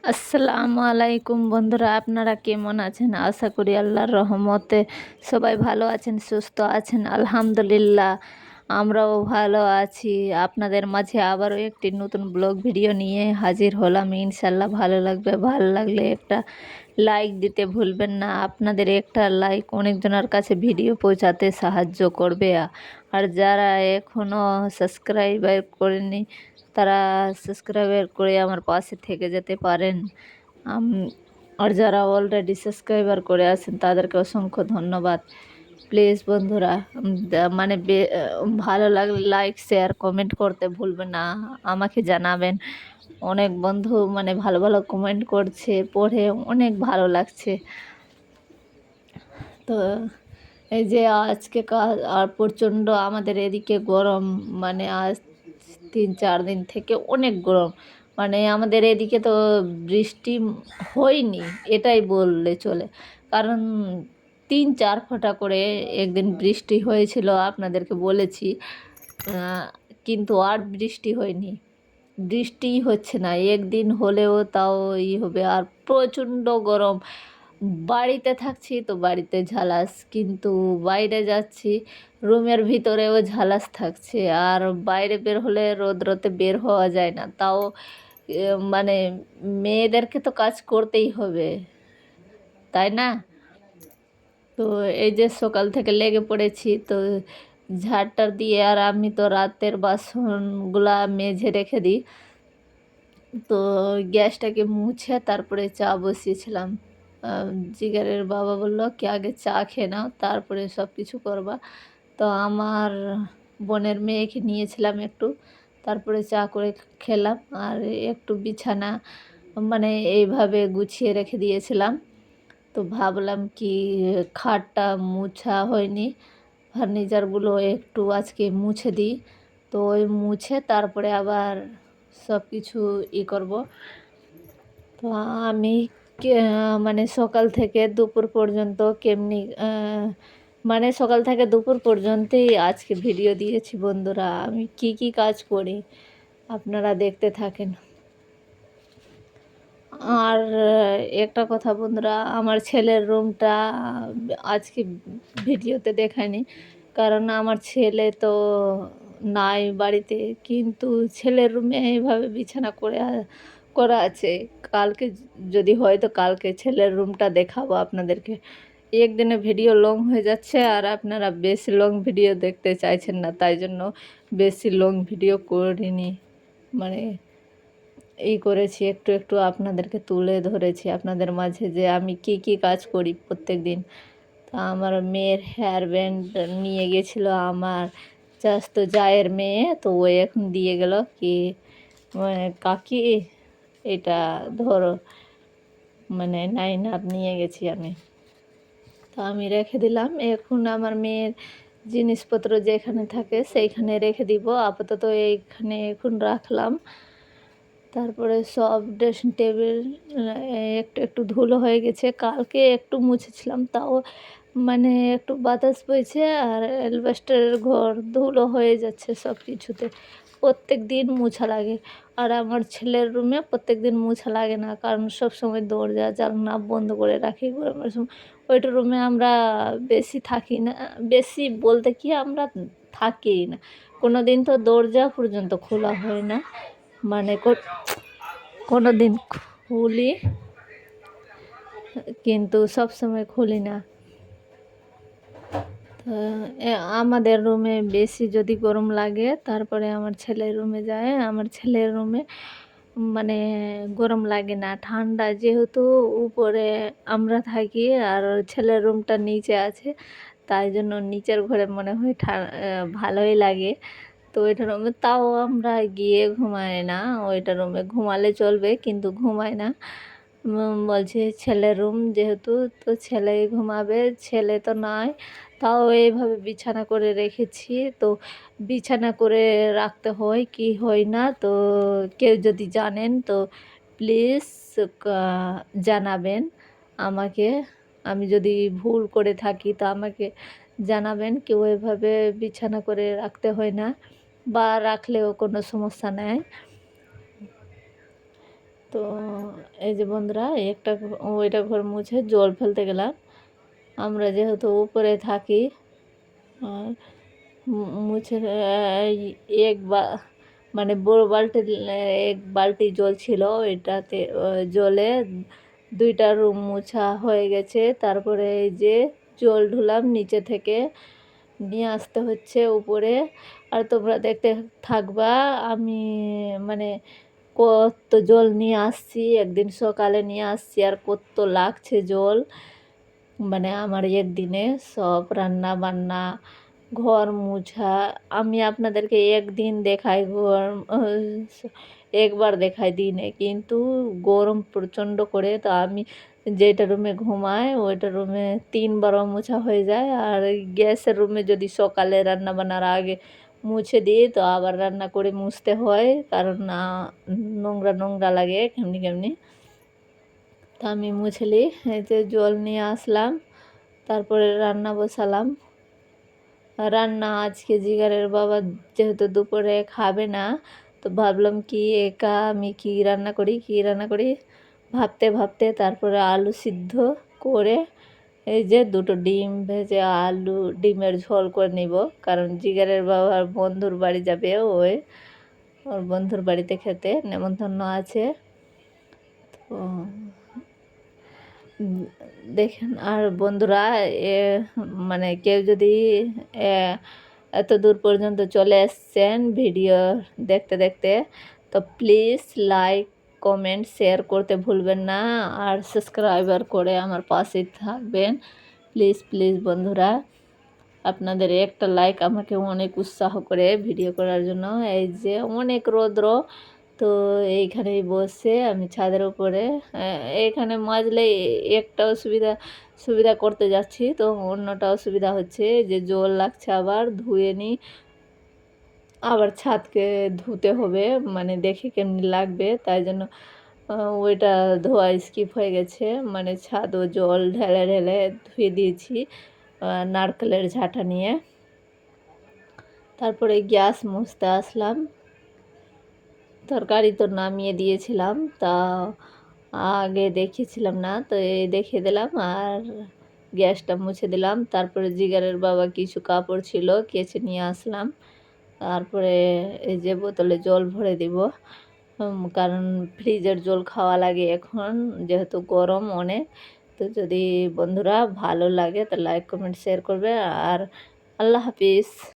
আসসালামু আলাইকুম বন্ধুরা, আপনারা কেমন আছেন? আশা করি আল্লাহর রহমতে সবাই ভালো আছেন, সুস্থ আছেন। আলহামদুলিল্লাহ, আমরাও ভালো আছি। আপনাদের মাঝে আবারও একটি নতুন ব্লগ ভিডিও নিয়ে হাজির হলাম। ইনশাল্লাহ ভালো লাগবে। ভালো লাগলে একটা লাইক দিতে ভুলবেন না। আপনাদের একটা লাইক অনেকজনের কাছে ভিডিও পৌঁছাতে সাহায্য করবে। আর যারা এখনও সাবস্ক্রাইবার করেনি তারা সাবস্ক্রাইবার করে আমার পাশে থেকে যেতে পারেন। আর যারা অলরেডি সাবস্ক্রাইবার করে আছেন তাদেরকে অসংখ্য ধন্যবাদ। প্লিজ বন্ধুরা, মানে ভালো লাগলে লাইক শেয়ার কমেন্ট করতে ভুলবেন না, আমাকে জানাবেন। অনেক বন্ধু মানে ভালো ভালো কমেন্ট করছে, পড়ে অনেক ভালো লাগছে। তো এই যে আজকে আর প্রচণ্ড আমাদের এদিকে গরম, মানে আজ 3-4 দিন থেকে অনেক গরম। মানে আমাদের এদিকে তো বৃষ্টি হয়নি, এটাই বললে চলে। কারণ 3-4 ফোঁটা করে একদিন বৃষ্টি হয়েছিল, আপনাদেরকে বলেছি। কিন্তু আর বৃষ্টি হয়নি, বৃষ্টিই হচ্ছে না। একদিন হলেও তাও হবে। আর প্রচণ্ড গরম। বাড়িতে থাকছি তো বাড়িতে ঝালাস, কিন্তু বাইরে যাচ্ছি রুমের ভিতরেও ঝালাস থাকছে। আর বাইরে বের হলে রোদ্রতে বের হওয়া যায় না। তাও মানে মেয়েদেরকে তো কাজ করতেই হবে, তাই না? তো এই যে সকাল থেকে লেগে পড়েছি, তো ঝাড়টার দিয়ে। আর আমি তো রাতের বাসনগুলা মেজে রেখে দিই। তো গ্যাসটাকে মুছে তারপরে চা বসিয়েছিলাম। জিগারের বাবা বলল কি আগে চা খেয়ে নাও, তারপরে সব কিছু করবা। তো আমার বোনের মেয়েকে নিয়েছিলাম একটু, তারপরে চা করে খেলাম। আর একটু বিছানা মানে এইভাবে গুছিয়ে রেখে দিয়েছিলাম। তো ভাবলাম কি খাটটা মুছা হয়নি, ফার্নিচারগুলো একটু আজকে মুছে দিই। তো ওই মুছে তারপরে আবার সব কিছু করব। তো আমি মানে সকাল থেকে দুপুর পর্যন্ত মানে সকাল থেকে দুপুর পর্যন্তই আজকে ভিডিও দিয়েছি বন্ধুরা। আমি কি কি কাজ করি আপনারা দেখতে থাকেন। আর একটা কথা বন্ধুরা, আমার ছেলের রুমটা আজকে ভিডিওতে দেখায়নি, কারণ আমার ছেলে তো নাই বাড়িতে। কিন্তু ছেলের রুমে এইভাবে বিছানা করা আছে। কালকে যদি হয় তো কালকে ছেলের রুমটা দেখাবো আপনাদেরকে। একদিনে ভিডিও লং হয়ে যাচ্ছে, আর আপনারা বেশি লং ভিডিও দেখতে চাইছেন না, তাই জন্য বেশি লং ভিডিও করিনি। মানে করেছি, একটু একটু আপনাদেরকে তুলে ধরেছি আপনাদের মাঝে যে আমি কি কি কাজ করি প্রত্যেক দিন। তো আমার মেয়ের হেয়ার ব্যান্ড নিয়ে গেছিলো আমার চাচাতো জায়ের মেয়ে, তো ও এখন দিয়ে গেল কি কাকি এটা ধরো, মানে নাইনার নিয়ে গেছি আমি। তো আমি রেখে দিলাম। এখন আমার মেয়ের জিনিসপত্র যেখানে থাকে সেইখানে রেখে দিব আপাতত। এইখানে এখন রাখলাম। তারপরে সব ড্রেসিং টেবিল একটু একটু ধুলো হয়ে গেছে। কালকে একটু মুছেছিলাম, তাও মানে একটু বাতাস বইছে। আর অ্যালবেস্টারের ঘর ধুলো হয়ে যাচ্ছে সব কিছুতে। প্রত্যেক দিন মোছা লাগে। আর আমার ছেলের রুমে প্রত্যেক দিন মোছা লাগে না, কারণ সব সময় দরজা জানলা বন্ধ করে রাখি গরমের সময়। ওইটা রুমে আমরা বেশি থাকি না, বেশি বলতে কি আমরা থাকিই না। কোনো দিন তো দরজা পর্যন্ত খোলা হয় না, মানে কোনো দিন খুলি, কিন্তু সব সময় খুলি না। তো আমাদের রুমে বেশি যদি গরম লাগে তারপরে আমার ছেলের রুমে যায়। আমার ছেলের রুমে মানে গরম লাগে না, ঠান্ডা। যেহেতু উপরে আমরা থাকি আর ছেলের রুমটা নিচে আছে, তাই জন্য নিচের ঘরে মনে হয় ভালোই লাগে। তো ওইটা রুমে তাও আমরা গিয়ে ঘুমাই না। ওইটা রুমে ঘুমালে চলবে, কিন্তু ঘুমাই না। বলছে ছেলের রুম যেহেতু, তো ছেলেই ঘুমাবে, ছেলে তো নয়। তাও এইভাবে বিছানা করে রেখেছি। তো বিছানা করে রাখতে হয় কি হয় না, তো কেউ যদি জানেন তো প্লিজ জানাবেন আমাকে। আমি যদি ভুল করে থাকি তো আমাকে জানাবেন। কেউ এভাবে বিছানা করে রাখতে হয় না, বা রাখলেও কোনো সমস্যা নেই। তো এই যে বন্ধুরা ওইটা ঘর মুছে জল ফেলতে গেলাম। আমরা যেহেতু উপরে থাকি, আর মুছে এই এক বা মানে বড় বালতি, এক বালতি জল ছিল, এটাতে জলে 2টা রুম মোছা হয়ে গেছে। তারপরে এই যে জল ঢুলাম নিচে থেকে, নিয়ে আসতে হচ্ছে উপরে। আর তোমরা দেখতে থাকবা আমি মানে কত জল নিয়ে আসছি, একদিন সকালে নিয়ে আসছি, আর কত লাগছে জল। মানে আমার একদিনে সব রান্না বান্না, ঘর মুছা। আমি আপনাদেরকে একদিন দেখাই ঘর, একবার দেখাই দিনে, কিন্তু গরম প্রচণ্ড করে, তো আমি যেটা রুমে ঘুমাই ওইটা রুমে 3বারও মোছা হয়ে যায়। আর গ্যাসের রুমে যদি সকালে রান্না বান্নার আগে মুছে দিই, তো আবার রান্না করে মুছতে হয়, কারণ না নোংরা নোংরা লাগে কেমনি কেমনি। তা আমি মুছলি, এই যে জল নিয়ে আসলাম, তারপরে রান্না বসালাম। রান্না আজকে জিগারের বাবা যেহেতু দুপুরে খাবে না, তো ভাবলাম কি একা আমি কি রান্না করি ভাবতে ভাবতে তারপরে আলু সিদ্ধ করে এই যে 2টো ডিম ভেজে ডিমের ঝোল করে নিব, কারণ জিগারের বাবার বন্ধুর বাড়ি যাবে, ওর বন্ধুর বাড়িতে খেতে নেমন্তন্ন আছে। তো দেখেন, আর বন্ধুরা মানে কেউ যদি এত দূর পর্যন্ত চলে এসছেন ভিডিও দেখতে দেখতে, তো প্লিজ লাইক কমেন্ট শেয়ার করতে ভুলবেন না, আর সাবস্ক্রাইবার করে আমার পাশে থাকবেন। প্লিজ প্লিজ বন্ধুরা, আপনাদের একটা লাইক আমাকে অনেক উৎসাহ করে ভিডিও করার জন্য। এই যে অনেক রৌদ্র, তো এইখানেই বসে আমি ছাদের উপরে এইখানে মাজলে একটা সুবিধা করতে যাচ্ছি, তো অন্যটা অসুবিধা হচ্ছে যে জল লাগছে, আবার ধুয়ে নিই, আবার ছাদকে ধুতে হবে, মানে দেখে কেমনি লাগবে, তাই জন্য ওইটা ধোয়া স্কিপ হয়ে গেছে। মানে ছাদও জল ঢেলে ঢেলে ধুয়ে দিয়েছি নারকেলের ঝাঁটা নিয়ে। তারপরে গ্যাস মুছতে আসলাম, তরকারি তো নামিয়ে দিয়েছিলাম, তা আগে দেখিয়েছিলাম না, তো এই দেখিয়ে দিলাম, আর গ্যাসটা মুছে দিলাম। তারপরে জিগারের বাবা কিছু কাপড় ছিল কেচে নিয়ে আসলাম। তারপরে এই যে বোতলে জল ভরে দিব, কারণ ফ্রিজের জল খাওয়া লাগে এখন, যেহেতু গরম অনেক। তো যদি বন্ধুরা ভালো লাগে তো লাইক কমেন্ট শেয়ার করবে, আর আল্লাহ হাফিজ।